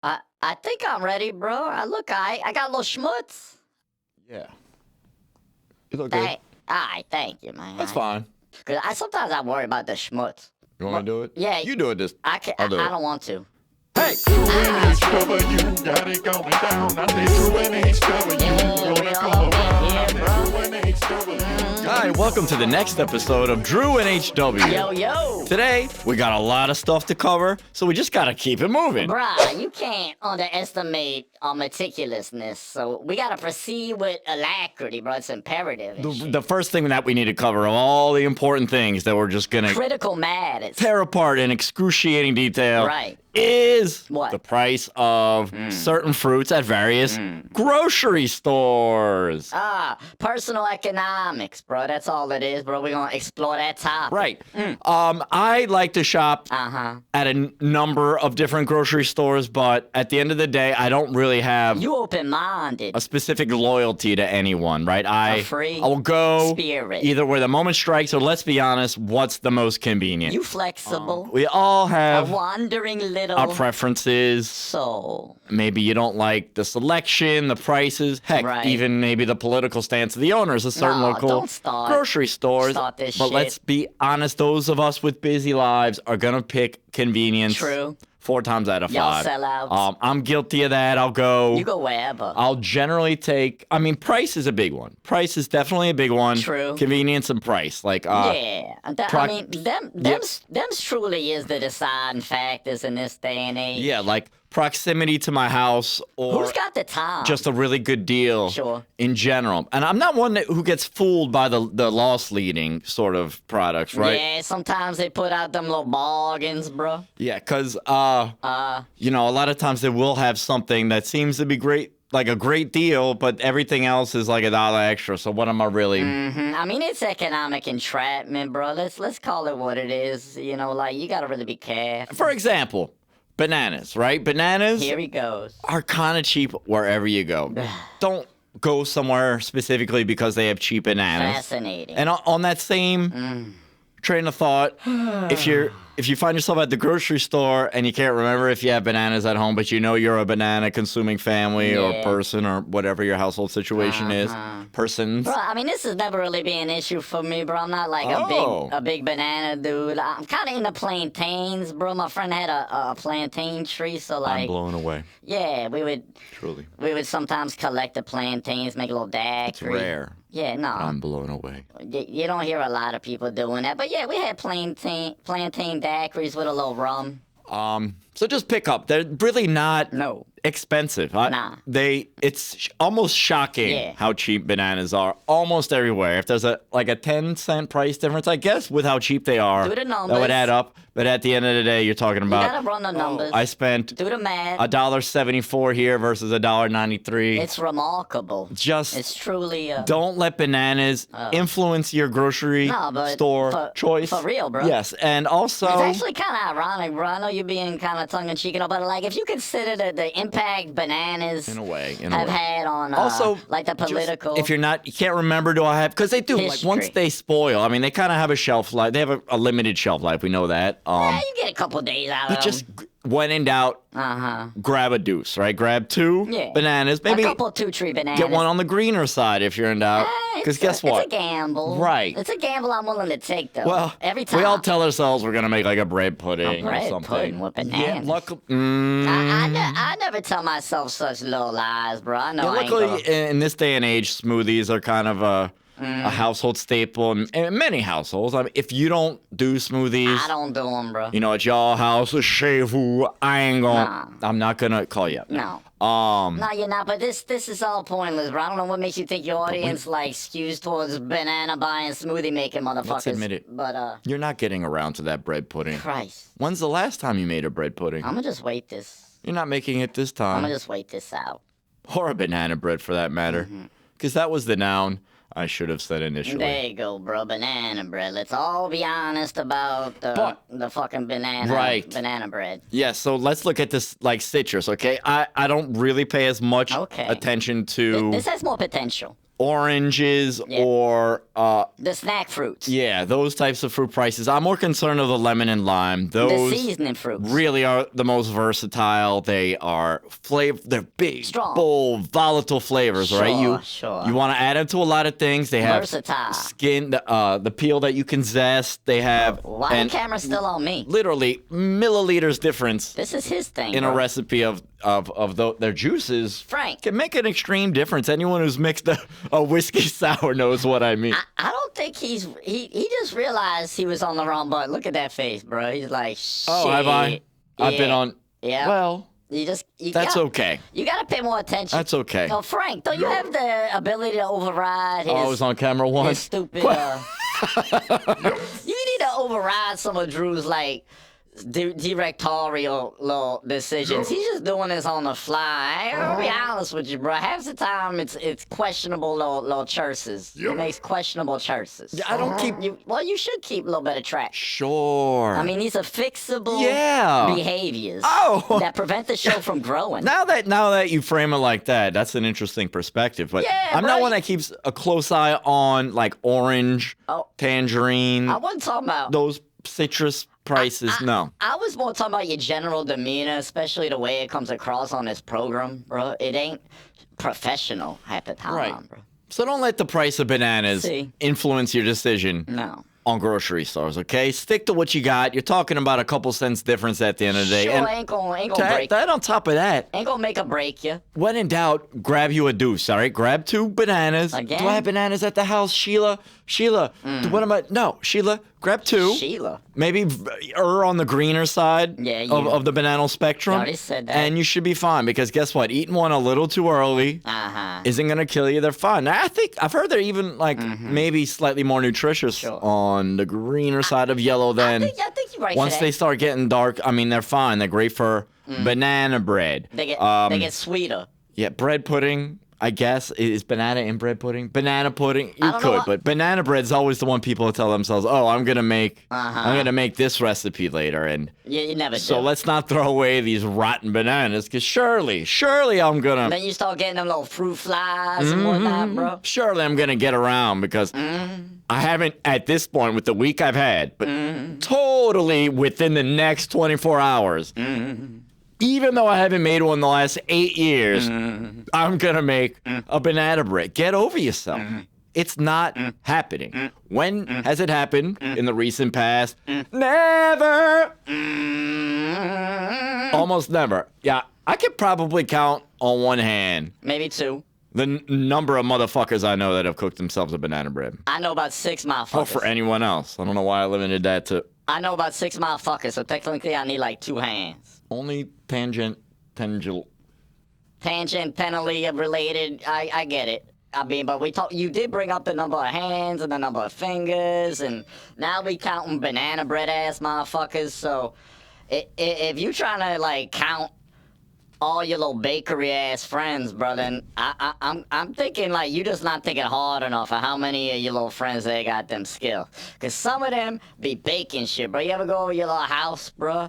I think I'm ready, bro. I got a little schmutz. Yeah. You look good. Thank you, man. That's fine. Cause sometimes I worry about the schmutz. You want me to do it? Yeah. You do it this. I can't. I'll do I it. don't want to. Hey! Drew and H.W. got it going down. I say Drew and H.W. Gonna come around. I say Drew and H.W. Hi, welcome to the next episode of Drew and H.W. Yo. Today, we got a lot of stuff to cover, so we just gotta keep it moving. Bruh, you can't underestimate our meticulousness. So we gotta proceed with alacrity, bro. It's imperative. and shit. The first thing that we need to cover of all the important things that we're just gonna Critical matters. tear apart in excruciating detail Right. is What? the price of certain fruits at various grocery stores. Personal economics, bro. That's all it is, bro. We're gonna explore that topic. Right. I like to shop Uh-huh. at a number of different grocery stores, but at the end of the day, I don't really have You open-minded. a specific loyalty to anyone, right? I free will go spirit. either where the moment strikes, or let's be honest, what's the most convenient. You flexible. We all A have wandering little our preferences. soul. Maybe you don't like the selection, the prices, heck, Right. even maybe the political stance of the owners of certain No, local don't start- grocery stores. start this but shit. let's be honest, those of us with busy lives are gonna pick convenience. True. 4 times out of 5. Y'all sellouts. I'm guilty of that. I'll go. You go wherever. I'll generally take. I mean, price is a big one. Price is definitely a big one. True. Convenience and price, like yeah. proc- I mean, them's truly is the deciding factors in this day and age. yeah, like proximity to my house, or Who's got the time? just a really good deal. Sure. In general, and I'm not one who gets fooled by the loss leading sort of products, right? Yeah, sometimes they put out them little bargains, bro. Yeah, because you know, a lot of times they will have something that seems to be great, like a great deal, but everything else is like $1 extra. So what am I really? I mean, it's economic entrapment, bro. Let's call it what it is. You know, like you gotta really be careful. For example, bananas, right? Bananas Here he goes. are kind of cheap wherever you go. Don't go somewhere specifically because they have cheap bananas. Fascinating. And on that same train of thought, if you find yourself at the grocery store and you can't remember if you have bananas at home, but you know you're a banana consuming family or Yeah. person or whatever your household situation is, persons. Bro, I mean, this has never really been an issue for me, bro. I'm not like Oh. a big banana dude. I'm kind of into plantains, bro. My friend had a plantain tree, so I'm like, blown away, yeah, we truly. would sometimes collect the plantains, make a little daiquiri. It's rare. Yeah, no, I'm blown away. you don't hear a lot of people doing that. But yeah, we had plantain daiquiris with a little rum. So just pick up. They're really not No. expensive. Nah. It's almost shocking Yeah. how cheap bananas are almost everywhere. If there's a 10-cent price difference, I guess, with how cheap they are, Do the that numbers. would add up. But at the end of the day, you're talking You about gotta run the numbers. I spent Do the math. $1.74 here versus $1.93. It's remarkable. Just It's truly don't let bananas influence your grocery No, but store choice. for real, bro. Yes, and also It's actually kind of ironic, bro. I know you're being kind of tongue-in-cheek, but like if you consider the impact bananas in a way, have had on also like the just political. if you can't remember, do I have, because they do, like once History. they spoil, I mean, they kind of have a shelf life. They have a limited shelf life, we know that. yeah, you get a couple days out But of just when in doubt, grab a deuce, right? Grab 2 Yeah. bananas, maybe a couple 2-tree bananas. get one on the greener side if you're in doubt, because guess what? It's a gamble. Right. It's a gamble I'm willing to take, though. Well, every time. we all tell ourselves we're gonna make like a bread pudding bread or something. pudding with Yeah, bananas. I never tell myself such little lies, bro. I know I ain't luckily, gonna... in this day and age, smoothies are kind of a household staple in many households. I mean, if you don't do smoothies, I don't do them, bro. you know, at your house, chez vous, I ain't gonna. I'm not gonna call you up. No. Um, No, you're not, but this is all pointless, bro. I don't know what makes you think your audience, like, skews towards banana buying, smoothie making motherfuckers. Let's admit it. But, you're not getting around to that bread pudding. Christ. When's the last time you made a bread pudding? I'm gonna just wait this. You're not making it this I'm time. gonna just wait this out. Or a banana bread, for that matter. Because that was the noun I should have said initially. There you go, bro. Banana bread. Let's all be honest about the fucking banana bread. Yeah, so let's look at this like citrus, okay? I don't really pay as much Okay. attention to This has more potential. oranges Yeah. or The snack fruits. yeah, those types of fruit prices. I'm more concerned of the lemon and lime. The Those seasoning fruits. really are the most versatile. They are they're big, Strong. bold, volatile flavors, right? Sure. You want to add them to a lot of things. They have Versatile. skin, the peel that you can zest. They have Why and the camera still on me? literally milliliters difference This is his thing, in a bro. recipe of their juices. Frank. Can make an extreme difference. Anyone who's mixed a whiskey sour knows what I mean. I don't think he just realized he was on the wrong button. Look at that face, bro. He's like, shit. Oh, have I? I've been Yeah. on. Yeah. Well, that's gotta, okay. You gotta pay more attention. That's okay. No, Frank, don't you have the ability to override his, Oh, I was on camera his once. stupid? You need to override some of Drew's like directorial little decisions. He's just doing this on the fly. I'll be honest with you, bro. Half the time it's questionable little choices. He makes questionable choices. I don't keep. You should keep a little bit of track. Sure. I mean, these are fixable Yeah. behaviors Oh. that prevent the show from growing. Now that you frame it like that, that's an interesting perspective. But Yeah, I'm not bro. one that keeps a close eye on like orange, Oh. tangerine, I wasn't talking about. those citrus prices. No. I was more talking about your general demeanor, especially the way it comes across on this program, bro. It ain't professional half the time, Right. bro. So don't let the price of bananas See. influence your decision No. on grocery stores, okay? Stick to what you got. You're talking about a couple cents difference at the end of the day. Sure, And ain't gonna break. that on top of that, Ain't gonna make or break you. when in doubt, grab you a deuce, all right? Grab 2 bananas. Again? Do I have bananas at the house, Sheila? What am I? No, Sheila, grab 2. Sheila. Maybe err on the greener side Yeah, of the banana spectrum. You already said that. And you should be fine because guess what? Eating one a little too early Uh-huh. isn't going to kill you. They're fine. Now, I've heard they're even like maybe slightly more nutritious Sure. on the greener side of yellow I than think you're right once for they that. start getting dark. I mean, they're fine. They're great for banana bread. They get sweeter. Yeah, bread pudding. I guess is banana in bread pudding. Banana pudding, you don't know could, what- but banana bread's always the one people tell themselves, "Oh, I'm gonna make this recipe later," and You never so do. let's not throw away these rotten bananas, because surely I'm gonna, Then you start getting them little fruit flies and whatnot, bro. surely I'm gonna get around because I haven't at this point with the week I've had, but totally within the next 24 hours. Even though I haven't made one in the last 8 years, I'm going to make a banana bread. Get over yourself. It's not happening. When has it happened in the recent past? Never. Almost never. Yeah, I could probably count on one hand Maybe 2. the number of motherfuckers I know that have cooked themselves a banana bread. I know about 6 motherfuckers. Oh, for anyone else. I don't know why I limited that to I know about 6 motherfuckers, so technically I need like 2 hands. only Tangentially related, I get it. I mean, but you did bring up the number of hands and the number of fingers, and now we counting banana bread ass motherfuckers, so if you trying to like count all your little bakery ass friends, brother, and I'm thinking like you just not thinking hard enough of how many of your little friends they got them skills. Cause some of them be baking shit, bro. You ever go over your little house, bro,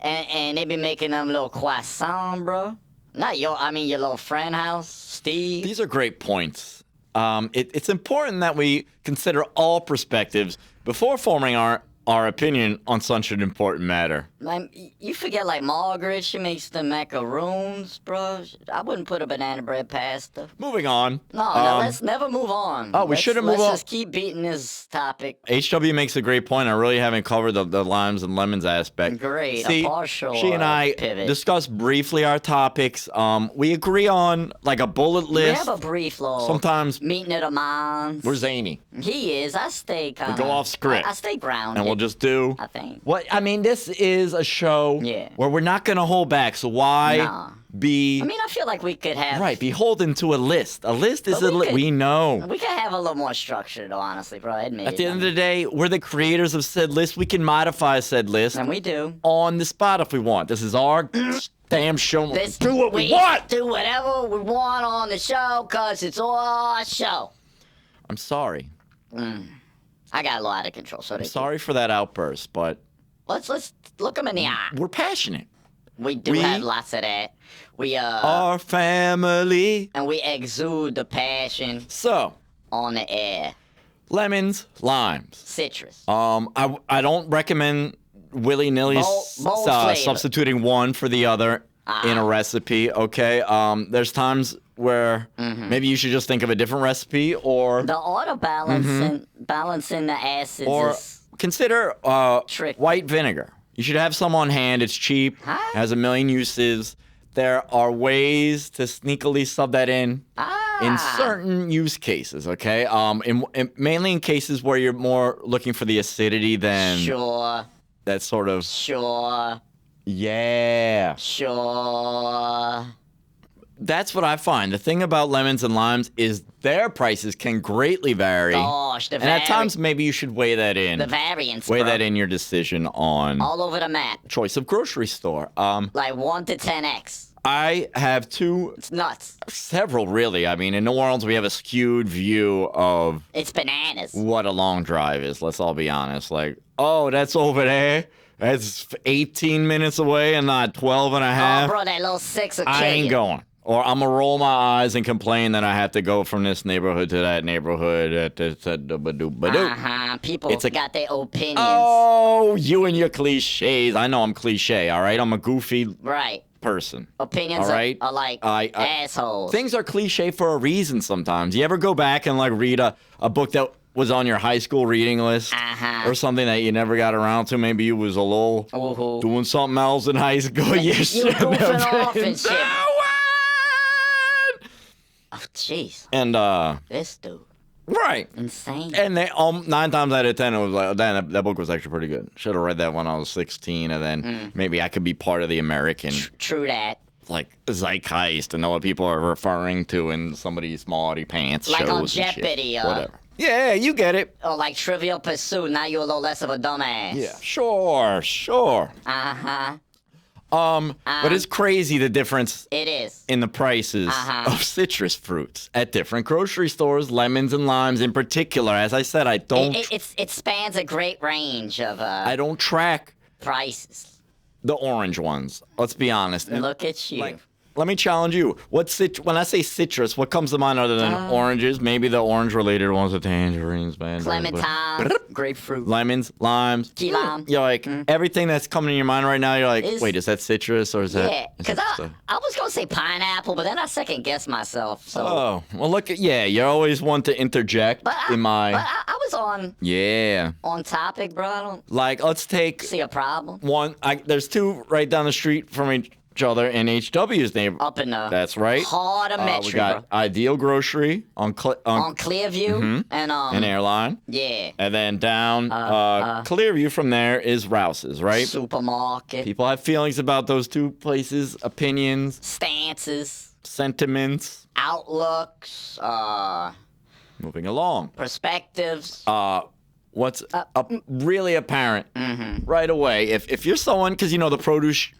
and they be making them little croissant, bro? Not your little friend house, Steve. These are great points. It's important that we consider all perspectives before forming our opinion on such an important matter. Like, you forget, like, Margaret, she makes the macaroons, bro. I wouldn't put a banana bread past her. Moving on. No, let's never move on. Oh, we shouldn't move on. Let's just keep beating this topic. HW makes a great point. I really haven't covered the limes and lemons aspect. Great, See, a partial she and I pivot. discussed briefly our topics. We agree on like a bullet We list. have a brief little Sometimes meeting of the minds. we're zany, He is. I stay kind of. go off script. I stay grounded. and we'll just do I think. what I mean. This is a show Yeah. where we're not gonna hold back. So why Nah. be I mean, I feel like we could have. right beholden to a list? A list is But we could- we know. We could have a little more structure, though, honestly, bro. I admit At it. the end of the day, we're the creators of said list. We can modify said list And we do. on the spot if we want. This is our damn show. This, Do what we want. Do whatever we want on the show, cause it's our show. I'm sorry. I got a lot out of control, so I'm sorry for that outburst, but let's look him in the eye. we're passionate. We do have lots of that. We Our family. and we exude the passion So, on the air. lemons, limes. Citrus. I don't recommend willy-nilly Bold flavor. substituting one for the other in a recipe, okay? There's times where maybe you should just think of a different recipe, or The auto balancing the acids or is consider Tricky. white vinegar. You should have some on hand. It's cheap, Huh? has a million uses. There are ways to sneakily sub that in certain use cases, okay? Mainly in cases where you're more looking for the acidity than Sure. that sort of Sure. yeah. Sure. That's what I find. The thing about lemons and limes is their prices can greatly vary. Gosh, and at times maybe you should weigh that in. the variance, Weigh bro. that in your decision on All over the map. choice of grocery store. Like 1 to 10x. I have It's nuts. several really. I mean, in New Orleans we have a skewed view of It's bananas. what a long drive is. Let's all be honest. Like, oh, that's over there. That's 18 minutes away and not 12 and a Oh, half. bro, that little 6 will kill I ain't you. going. Or I'm gonna roll my eyes and complain that I have to go from this neighborhood to that neighborhood. People It's a- got their opinions. Oh, you and your cliches. I know I'm cliche, all right? I'm a goofy Right. person. Opinions All right. are like I- assholes. Things are cliche for a reason sometimes. You ever go back and like read a book that was on your high school reading list? Uh-huh. Or something that you never got around to? Maybe you was a little Ooh-hoo. doing something else in high school. You should goofing have off been and shit. doing. Oh, jeez. And This dude. right. Insane. And they 9 times out of 10 it was like, damn, that book was actually pretty good. Should have read that when I was 16, and then maybe I could be part of the American True that. like zeitgeist and know what people are referring to in somebody's smarty pants Like shows on and shit. Jeopardy, Whatever. Yeah, you get it. Or like Trivial Pursuit. Now you're a little less of a dumbass. Yeah, sure. Uh-huh. But it's crazy the difference It is. in the prices Uh-huh. of citrus fruits at different grocery stores, lemons and limes in particular. As I said, I don't It spans a great range of I don't track prices. the orange ones. Let's be honest. And Look at you. like, let me challenge you. When I say citrus, what comes to mind other than oranges? Maybe the orange-related ones, the tangerines, man. Clementine, grapefruit, Lemons, limes. key lime. You're like, everything that's coming to your mind right now, you're like, Is- wait, is that citrus or is that... Yeah, is because that just I was going to say pineapple, but then I second guessed myself. So. Oh, well, look at... Yeah, you always want to interject But in my... I was Yeah. on topic, bro. I don't Like, let's take see a problem. one... There's 2 right down the street from each other in H.W.'s neighborhood. Up in the That's right. heart of We Metairie, got bro. Ideal Grocery on On Clearview and an airline. yeah, And then down Clearview from there is Rouse's, right? supermarket, People have feelings about those 2 places, opinions, stances, sentiments. outlooks, Moving along. perspectives. What's really apparent Mm-hmm. right away, if you're someone, because you know the produce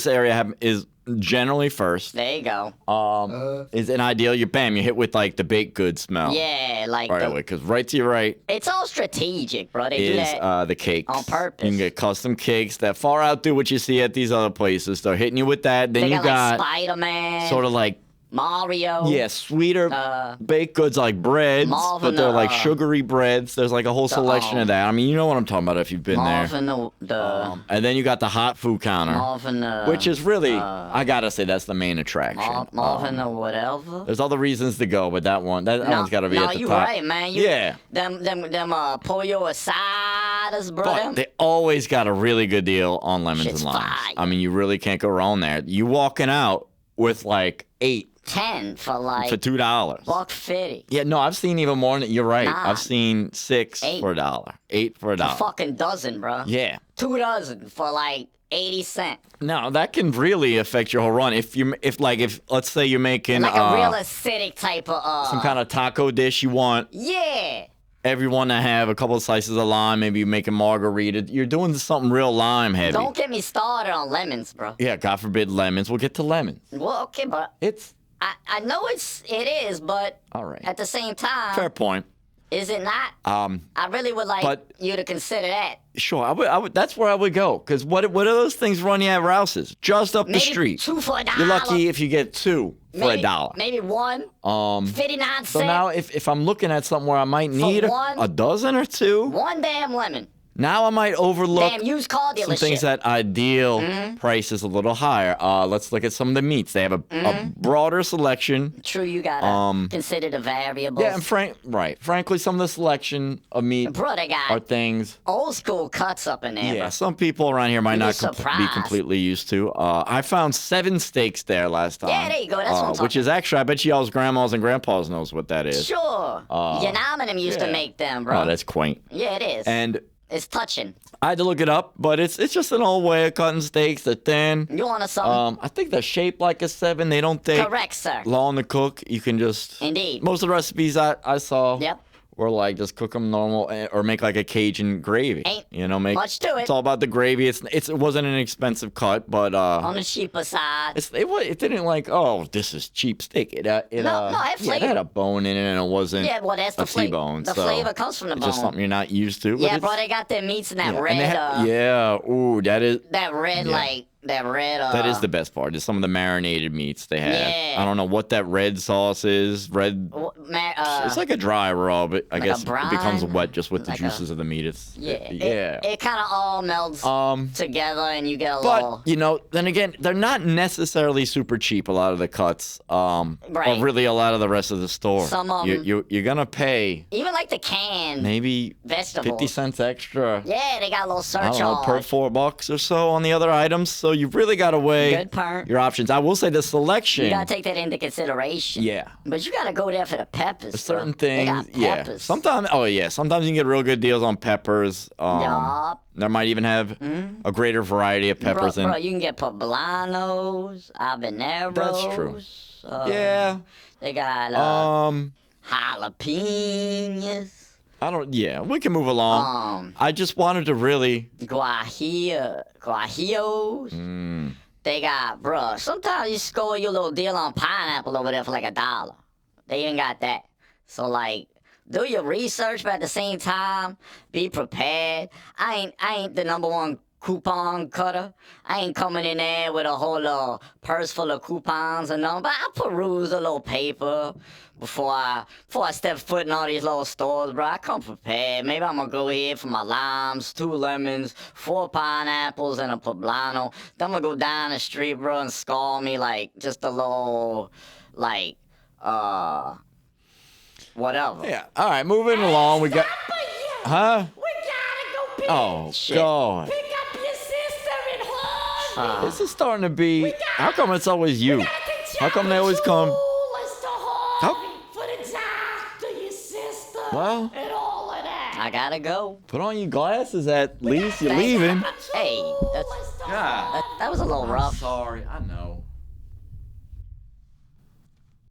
area is generally first. There you go. Is an ideal. You hit with like the baked goods smell. Yeah, like Right away, because right to your right it's all strategic, bro. They do is that. the cakes. on purpose. You can get custom cakes that far outdo what you see at these other places. They're hitting you with that. Then They you got, got like Spider-Man, sort of like Mario. sweeter baked goods like breads, Marvin, but they're like sugary breads. There's like a whole selection of that. I mean, you know what I'm talking about if you've been there. Marvin the And then you got the hot food counter, Marvin which is really, I gotta say, that's the main attraction. Marvin the whatever. There's other reasons to go, but that one's gotta be at the you top. right, man. Yeah. Them pollo asadas, bro. But them. they always got a really good deal on lemons Shit's and limes. fire. I mean, you really can't go wrong there. You walking out with like 8 10 for like for $2. $1.50. Yeah, no, I've seen even more. You're right. Nah. I've seen 6 8. for $1, 8 for A $1. fucking dozen, bro. Yeah. 2 dozen for like 80 cents. No, that can really affect your whole run. If let's say you're making Like a real acidic type of some kind of taco dish, you want yeah. everyone to have a couple of slices of lime. Maybe you make a margarita. You're doing something real lime heavy. Don't get me started on lemons, bro. Yeah, God forbid lemons. We'll get to lemons. Well, okay, but It's I know it is, but all right. at the same time, Fair point. Is it not? I really would like but- you to consider that. Sure, I would. That's where I would go. Because what are those things running at Rouse's? Just up the Maybe street. 2 for $1. You're lucky if you get 2 for Maybe, $1. Maybe 1. 59 cents. So now, if I'm looking at something where I might need one- a dozen or 2, 1 damn lemon. now I might overlook Damn used car some dealership. things that ideal price is a little higher. Let's look at some of the meats. They have a broader selection. True, you gotta consider the variables. Yeah, and frankly, some of the selection of meat Bro, they got are things. old school cuts up in there. Yeah, bro. some people around here might You'd be not be surprised. completely used to. I found 7 steaks there last time. Yeah, there you go. That's what I'm which is actually, I bet y'all's grandmas and grandpas knows what that is. Sure. Your mom and them used to yeah. make them, bro. Oh, that's quaint. Yeah, it is. And it's touching. I had to look it up, but it's just an old way of cutting steaks. They're thin. You want something? I think they're shaped like a 7. They don't take Correct, sir. long to cook. You can just Indeed. Most of the recipes I saw Yep. were like just cook them normal or make like a Cajun gravy. Ain't make much to it. It's all about the gravy. It wasn't an expensive cut, but On the cheaper side. it didn't like, oh, this is cheap steak. It No, it had yeah, it had a bone in it, and it wasn't Yeah, well, that's a the flavor. T-bone. The so flavor comes from the it's bone. just something you're not used to. but Yeah, it's- bro, they got their meats in that yeah, and red. they ooh, that is that red, yeah. that red. that is the best part. Is some of the marinated meats they have. Yeah. I don't know what that red sauce is. It's like a dry rub. I like guess a brine? it becomes wet just with the Like juices of the meat. It's yeah. yeah. It kind of all melts together, and you get a little. But then again, they're not necessarily super cheap. A lot of the cuts, or Right. really a lot of the rest of the store. Some of 'em. You're gonna pay Even like the canned maybe vegetables. 50 cents extra. Yeah, they got a little I surcharge. don't know, per $4 or so on the other items. So you've really got to weigh Good part. your options. I will say the selection. You gotta take that into consideration. Yeah. But you gotta go there for the peppers. Certain bro. They things, got yeah. peppers. Sometimes you can get real good deals on peppers. Yup. There might even have a greater variety of peppers Bro, you can get poblanos, habaneros. That's true. Yeah. They got jalapenos, Yeah, we can move along. I just wanted to really. guajillos. They got, bro, sometimes you score your little deal on pineapple over there for like $1. They even got that. So, like, do your research, but at the same time, be prepared. I ain't the #1 coupon cutter. I ain't coming in there with a whole little purse full of coupons and all, but I peruse a little paper before I step foot in all these little stores, bro. I come prepared. Maybe I'm gonna go here for my limes, 2 lemons, 4 pineapples, and a poblano. Then I'm gonna go down the street, bro, and score me like just a little, like, whatever. Yeah. All right, moving along. We got. Huh? We gotta go pick Oh shit. God. Pick up your sister and Harvey. This is starting to be. How come it's always you? How come they always come? For the doctor, your sister, Well, and all of that. I gotta go. put on your glasses at least. You're leaving. Hey, that was a little rough. Sorry, I know.